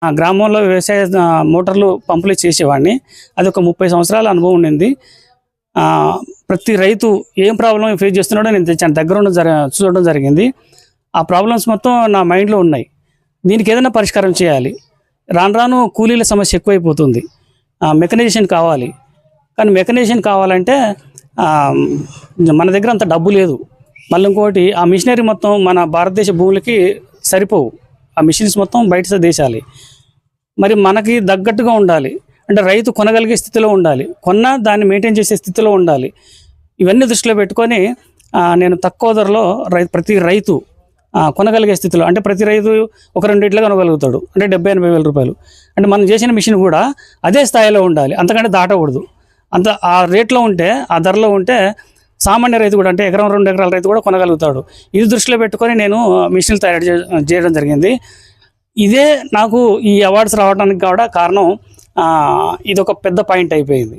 గ్రామంలో వ్యవసాయ మోటార్లు పంపులు చేసేవాడిని. అది ఒక 30 సంవత్సరాల అనుభవం ఉండింది. ప్రతి రైతు ఏం ప్రాబ్లం ఫేస్ చేస్తున్నాడో నేను దగ్గర చూడడం జరిగింది. ఆ ప్రాబ్లమ్స్ మొత్తం నా మైండ్లో ఉన్నాయి. దీనికి ఏదైనా పరిష్కారం చేయాలి. రాను రాను కూలీల సమస్య ఎక్కువైపోతుంది. మెకనైజేషన్ కావాలి. కానీ మెకనైజేషన్ కావాలంటే మన దగ్గర అంత డబ్బు లేదు. మళ్ళీ ఇంకోటి ఆ మిషనరీ మొత్తం మన భారతదేశ భూములకి సరిపోవు. ఆ మిషన్స్ మొత్తం బయట దేశాలి. మరి మనకి తగ్గట్టుగా ఉండాలి. అంటే రైతు కొనగలిగే స్థితిలో ఉండాలి. దాన్ని మెయింటైన్ చేసే స్థితిలో ఉండాలి. ఇవన్నీ దృష్టిలో పెట్టుకొని నేను తక్కువ ధరలో ప్రతి రైతు కొనగలిగే స్థితిలో, అంటే ప్రతి రైతు ఒక 2 ఇట్లా కొనగలుగుతాడు. అంటే 70-80 వేల రూపాయలు. అంటే మనం చేసిన మిషన్ కూడా అదే స్థాయిలో ఉండాలి. అంతకంటే దాటకూడదు. ఆ రేట్లో ఉంటే, ఆ ధరలో ఉంటే సామాన్య రైతు కూడా, అంటే ఎకరం 2 ఎకరాల రైతు కూడా కొనగలుగుతాడు. ఇది దృష్టిలో పెట్టుకొని నేను మిషన్లు తయారు చేయడం జరిగింది. ఇదే నాకు ఈ అవార్డ్స్ రావడానికి కూడా కారణం. ఇది ఒక పెద్ద పాయింట్ అయిపోయింది.